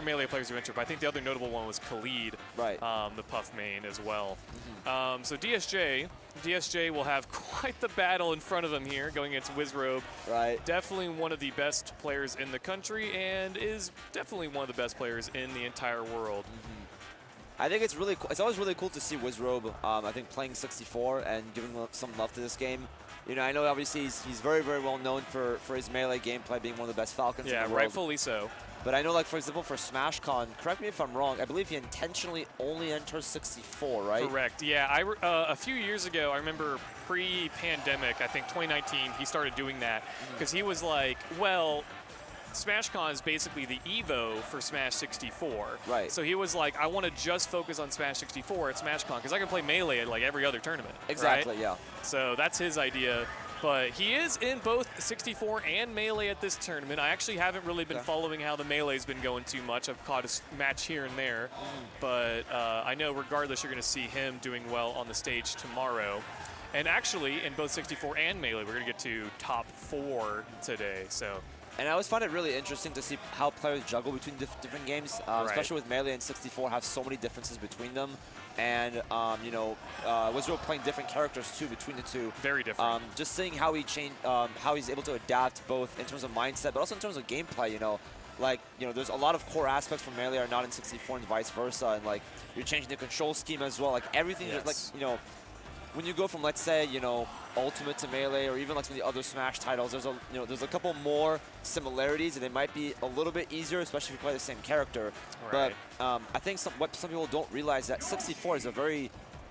Melee players who entered, but I think the other notable one was Khalid, right. The Puff main as well. So DSJ will have quite the battle in front of him here, going against Wizzrobe. Right. Definitely one of the best players in the country, and is definitely one of the best players in the entire world. I think it's really cool. It's always really cool to see Wizzrobe, I think, playing 64 and giving some love to this game. You know, I know obviously he's very, very well known for his Melee gameplay, being one of the best Falcons in the world. Yeah, rightfully so. But I know, like, for example, for SmashCon, correct me if I'm wrong, I believe he intentionally only enters 64, right? Correct, yeah. A few years ago, I remember pre-pandemic, I think 2019, he started doing that because he was like, well, SmashCon is basically the Evo for Smash 64. Right. So he was like, I want to just focus on Smash 64 at SmashCon because I can play Melee at like every other tournament. Exactly, right? yeah. So that's his idea. But he is in both 64 and Melee at this tournament. I actually haven't really been following how the Melee's been going too much. I've caught a match here and there. But I know regardless, you're going to see him doing well on the stage tomorrow. And actually, in both 64 and Melee, we're going to get to top 4 today. So. And I always find it really interesting to see how players juggle between different games, especially with Melee and 64 have so many differences between them. And, you know, Wizzrobe playing different characters, too, between the two. Very different. Just seeing how how he's able to adapt both in terms of mindset, but also in terms of gameplay, you know. Like, you know, there's a lot of core aspects from Melee are not in 64 and vice versa. And, like, you're changing the control scheme as well. Like, everything, like, you know, when you go from, let's say, you know, Ultimate to Melee, or even like some of the other Smash titles, there's a couple more similarities, and they might be a little bit easier, especially if you play the same character. Right. But I think what some people don't realize that 64 is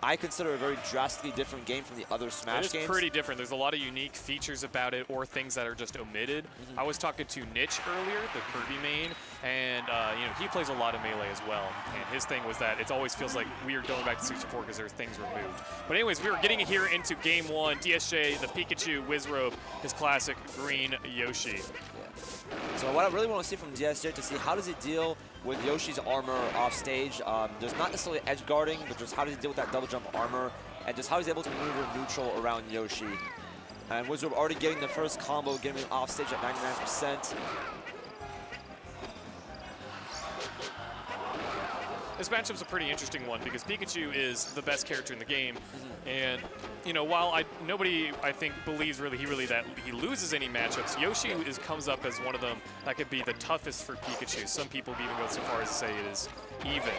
I consider a very drastically different game from the other Smash games. It is pretty different. There's a lot of unique features about it, or things that are just omitted. I was talking to Niche earlier, the Kirby main, and you know, he plays a lot of Melee as well. And his thing was that it always feels like weird going back to 64 because there's things removed. But anyways, we were getting here into game 1. DSJ, the Pikachu, Wizzrobe, his classic green Yoshi. So what I really want to see from DSJ to see how does he deal with Yoshi's armor off stage. There's not necessarily edge guarding, but just how does he deal with that double jump armor, and just how he's able to maneuver neutral around Yoshi. And Wizzrobe already getting the first combo, getting him off stage at 99%. This matchup's a pretty interesting one because Pikachu is the best character in the game, and you know, while nobody I think believes that he loses any matchups, Yoshi comes up as one of them that could be the toughest for Pikachu. Some people even go so far as to say it is even.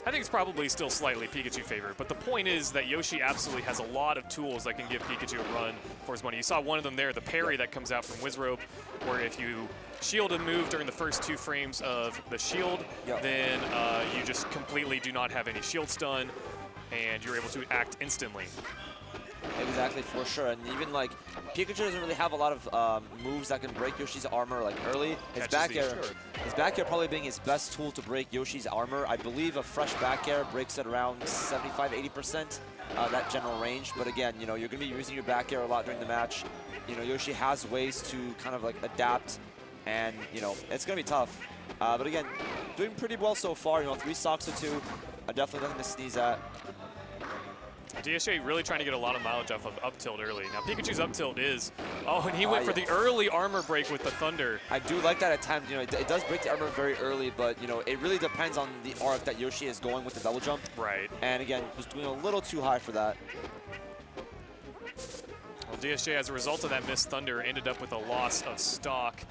I think it's probably still slightly Pikachu favorite, but the point is that Yoshi absolutely has a lot of tools that can give Pikachu a run for his money. You saw one of them there, the parry that comes out from Wizzrobe, where if you shield a move during the first 2 frames of the shield, then you just completely do not have any shield stun, and you're able to act instantly. Exactly, for sure. And even like Pikachu doesn't really have a lot of moves that can break Yoshi's armor like early. His back air probably being his best tool to break Yoshi's armor. I believe a fresh back air breaks at around 75–80%, that general range. But again, you know, you're going to be using your back air a lot during the match. You know, Yoshi has ways to kind of like adapt, and you know, it's going to be tough. But again, doing pretty well so far. You know, 3 stocks to 2. Definitely nothing to sneeze at. DSJ really trying to get a lot of mileage off of up tilt early. Now Pikachu's up tilt is, and he went for the early armor break with the Thunder. I do like that at times. You know, it does break the armor very early, but you know, it really depends on the arc that Yoshi is going with the double jump. Right. And again, was doing a little too high for that. Well, DSJ, as a result of that missed Thunder, ended up with a loss of stock.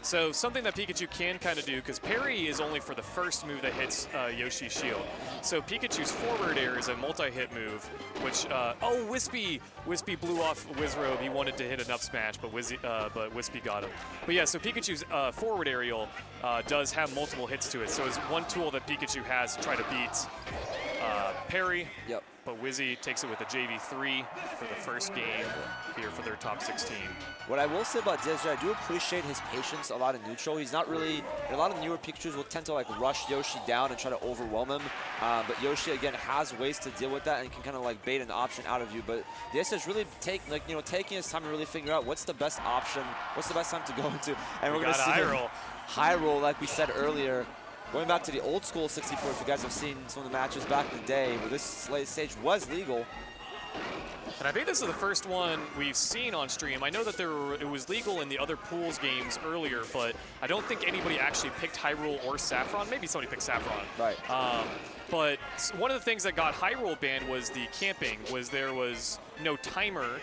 So something that Pikachu can kind of do, because parry is only for the first move that hits Yoshi's shield. So Pikachu's forward air is a multi-hit move, which, Wispy blew off Wizzrobe. He wanted to hit an up smash, but Wispy got him. But yeah, so Pikachu's forward aerial does have multiple hits to it. So it's one tool that Pikachu has to try to beat parry. Yep. But Wizzy takes it with a JV3 for the first game here for their top 16. What I will say about DSJ, I do appreciate his patience a lot in neutral. He's not really, a lot of newer Pikachus will tend to like rush Yoshi down and try to overwhelm him. But Yoshi, again, has ways to deal with that and can kind of like bait an option out of you. But DSJ is really taking his time to really figure out what's the best option, what's the best time to go into. And we're going to see high roll. High roll, like we said earlier. Going back to the old school 64, if you guys have seen some of the matches back in the day where this stage was legal. And I think this is the first one we've seen on stream. I know that it was legal in the other pools games earlier, but I don't think anybody actually picked Hyrule or Saffron. Maybe somebody picked Saffron. Right. But one of the things that got Hyrule banned was the camping, there was no timer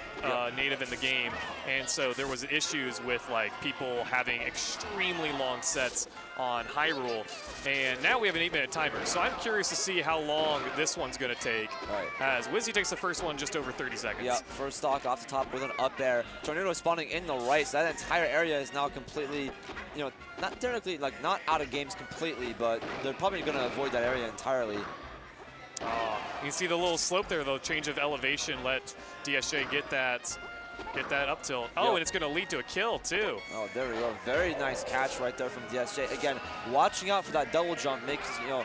native in the game, and so there was issues with like people having extremely long sets on Hyrule, and now we have an 8-minute timer. So I'm curious to see how long this one's going to take. Right. As Wizzy takes the first one just over 30 seconds. Yeah, first stock off the top with an up air. Tornado spawning in the right, so that entire area is now completely, you know, not technically, like not out of games completely, but they're probably going to avoid that area entirely. You can see the little slope there, though. Change of elevation let DSJ get that up tilt. Oh, and it's going to lead to a kill, too. Oh, there we go. Very nice catch right there from DSJ. Again, watching out for that double jump makes, you know,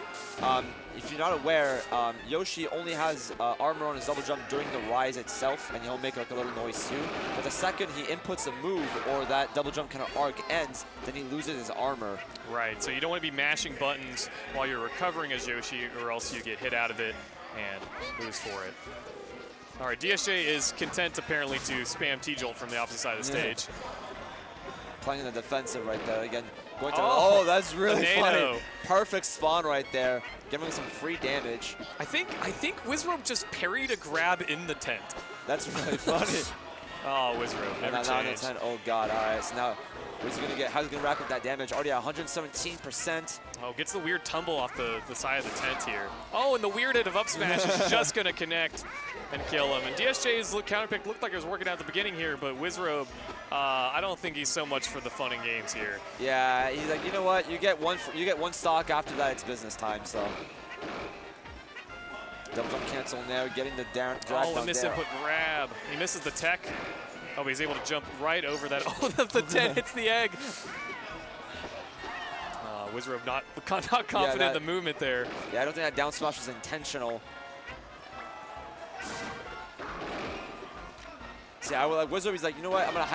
if you're not aware, Yoshi only has armor on his double jump during the rise itself, and he'll make like a little noise too. But the second he inputs a move or that double jump kind of arc ends, then he loses his armor. Right, so you don't want to be mashing buttons while you're recovering as Yoshi, or else you get hit out of it and lose for it. All right, DSJ is content apparently to spam T-Jolt from the opposite side of the stage. Playing in the defensive right there. Again, going to oh, that's really funny. Perfect spawn right there, giving some free damage. I think Wizzrobe just parried a grab in the tent. That's really funny. Oh, Wizzrobe, never changed. Oh God, all right, so now how's he gonna rack up that damage? Already at 117%. Oh, gets the weird tumble off the side of the tent here. Oh, and the weird hit of up smash is just gonna connect and kill him. And DSJ's counter pick looked like it was working out at the beginning here, but Wizzrobe, I don't think he's so much for the fun and games here. Yeah, he's like, you know what? You get one stock. After that, it's business time. So double jump cancel now, getting the drag down a misinput grab. He misses the tech. Oh, but he's able to jump right over that. Oh, the 10 hits the egg. Wizzrobe not confident in the movement there. Yeah, I don't think that down smash was intentional. See, Wizzrobe, he's like, you know what? I'm gonna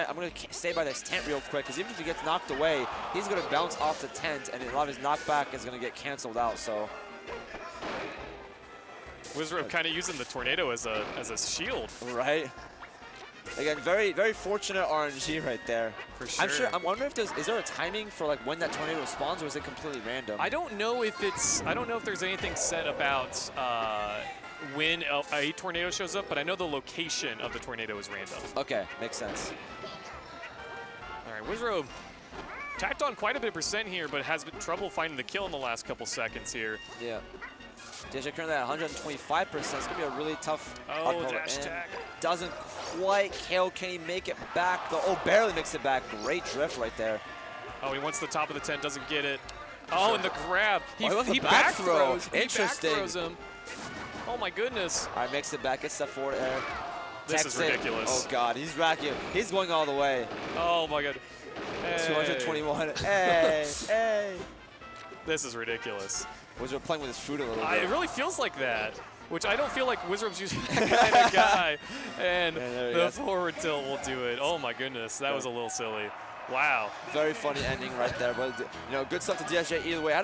I'm gonna stay by this tent real quick, because even if he gets knocked away, he's gonna bounce off the tent, and a lot of his knockback is gonna get canceled out. So Wizzrobe kind of using the tornado as a shield. Right. Again, very, very fortunate RNG right there. For sure. I'm wondering if is there a timing for like when that tornado spawns, or is it completely random? I don't know if there's anything said about when a tornado shows up, but I know the location of the tornado is random. Okay, makes sense. All right, Wizzrobe tacked on quite a bit of percent here, but has been trouble finding the kill in the last couple seconds here. Yeah. DSJ currently at 125%. It's going to be a really tough dash attack. Doesn't quite kill. Can he make it back, though? Oh, barely makes it back. Great drift right there. Oh, he wants the top of the tent, doesn't get it. Oh, and the grab. He back throws. Interesting. He back throws him. Oh, my goodness. All right, makes it back. Gets step forward there. This is ridiculous. Oh, God. He's racking. He's going all the way. Oh, my God. Hey. 221. Hey, hey. This is ridiculous. Wizzrobe playing with his food a little bit. It really feels like that, which I don't feel like Wizzrobe's usually that kind of guy. And the forward tilt will do it. Oh my goodness, that was a little silly. Wow. Very funny ending right there, but you know, good stuff to DSJ either way.